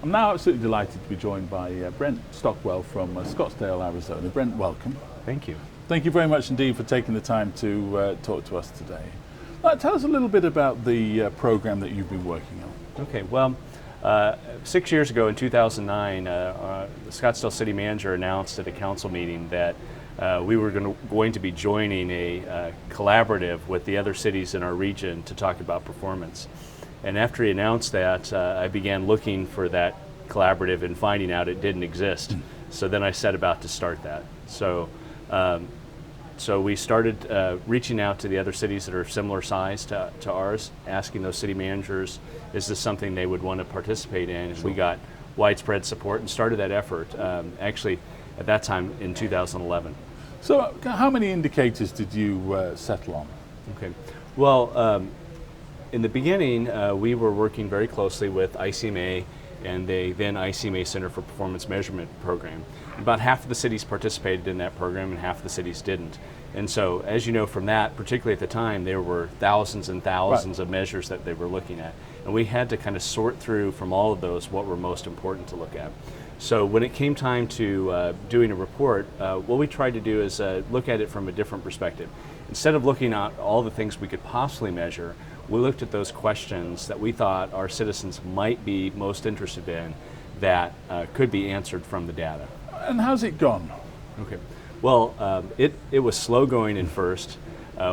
I'm now absolutely delighted to be joined by Brent Stockwell from Scottsdale, Arizona. Brent, welcome. Thank you. Thank you very much indeed for taking the time to talk to us today. Tell us a little bit about the program that you've been working on. Okay, well, 6 years ago in 2009, the Scottsdale City Manager announced at a council meeting that we were going to be joining a collaborative with the other cities in our region to talk about performance. And after he announced that, I began looking for that collaborative and finding out it didn't exist. So then I set about to start that. So we started reaching out to the other cities that are similar size to ours, asking those city managers, is this something they would want to participate in? And we got widespread support and started that effort, actually at that time in 2011. So how many indicators did you settle on? Okay, well, in the beginning, we were working very closely with ICMA and the then ICMA Center for Performance Measurement program. About half of the cities participated in that program and half of the cities didn't. And so, as you know from that, particularly at the time, there were thousands and thousands of measures that they were looking at. And we had to kind of sort through from all of those what were most important to look at. So when it came time to doing a report, what we tried to do is look at it from a different perspective. Instead of looking at all the things we could possibly measure, we looked at those questions that we thought our citizens might be most interested in that could be answered from the data. And how's it gone? Okay, well, it was slow going in first.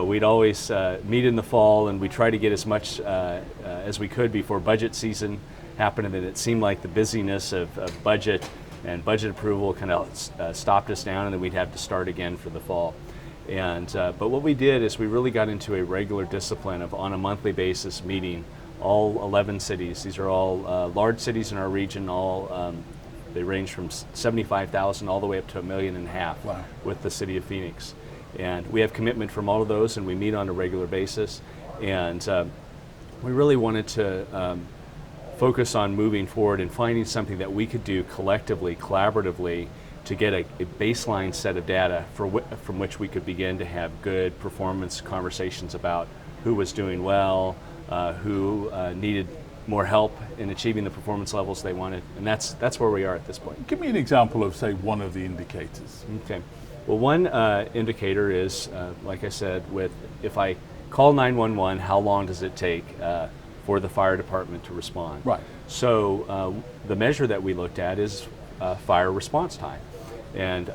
We'd always meet in the fall and we try to get as much as we could before budget season happened, and then it seemed like the busyness of budget and budget approval kind of stopped us down, and then we'd have to start again for the fall. And but what we did is we really got into a regular discipline of on a monthly basis meeting all 11 cities. These are all large cities in our region. All they range from 75,000 all the way up to 1.5 million Wow. with the city of Phoenix. And we have commitment from all of those, and we meet on a regular basis. And we really wanted to focus on moving forward and finding something that we could do collectively, collaboratively, to get a baseline set of data from which we could begin to have good performance conversations about who was doing well, who needed more help in achieving the performance levels they wanted, and that's where we are at this point. Give me an example of, say, one of the indicators. Okay. Well, one indicator is, like I said, if I call 911, how long does it take for the fire department to respond? Right. So the measure that we looked at is fire response time. And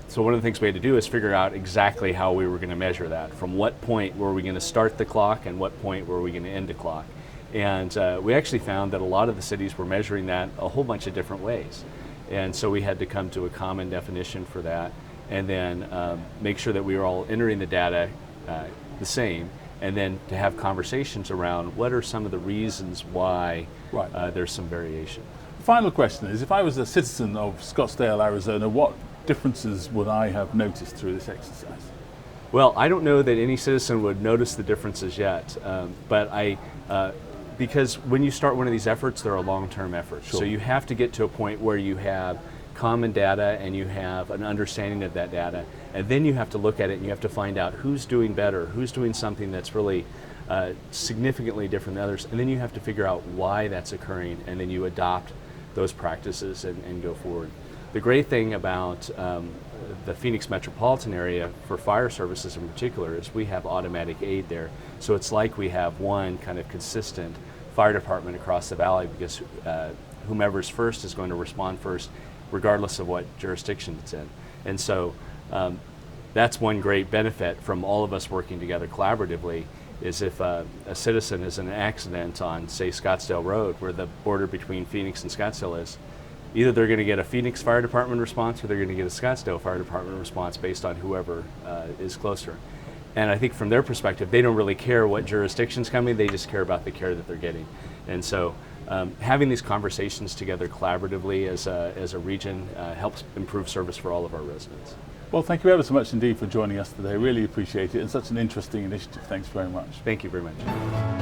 so one of the things we had to do is figure out exactly how we were going to measure that. From what point were we going to start the clock and what point were we going to end the clock? And we actually found that a lot of the cities were measuring that a whole bunch of different ways. And so we had to come to a common definition for that, and then make sure that we were all entering the data the same, and then to have conversations around what are some of the reasons why there's some variation. Final question is, if I was a citizen of Scottsdale, Arizona, what differences would I have noticed through this exercise? Well, I don't know that any citizen would notice the differences yet, but because when you start one of these efforts, they're a long-term effort. Sure. So you have to get to a point where you have common data and you have an understanding of that data, and then you have to look at it and you have to find out who's doing better, who's doing something that's really significantly different than others, and then you have to figure out why that's occurring, and then you adopt those practices and go forward. The great thing about the Phoenix metropolitan area for fire services in particular is we have automatic aid there. So it's like we have one kind of consistent fire department across the valley, because whomever's first is going to respond first regardless of what jurisdiction it's in. And so that's one great benefit from all of us working together collaboratively, is if a citizen is in an accident on, say, Scottsdale Road, where the border between Phoenix and Scottsdale is, either they're going to get a Phoenix Fire Department response or they're going to get a Scottsdale Fire Department response based on whoever is closer. And I think from their perspective, they don't really care what jurisdiction's coming, they just care about the care that they're getting. And so having these conversations together collaboratively as a region helps improve service for all of our residents. Well, thank you ever so much indeed for joining us today. Really appreciate it, and such an interesting initiative. Thanks very much. Thank you very much.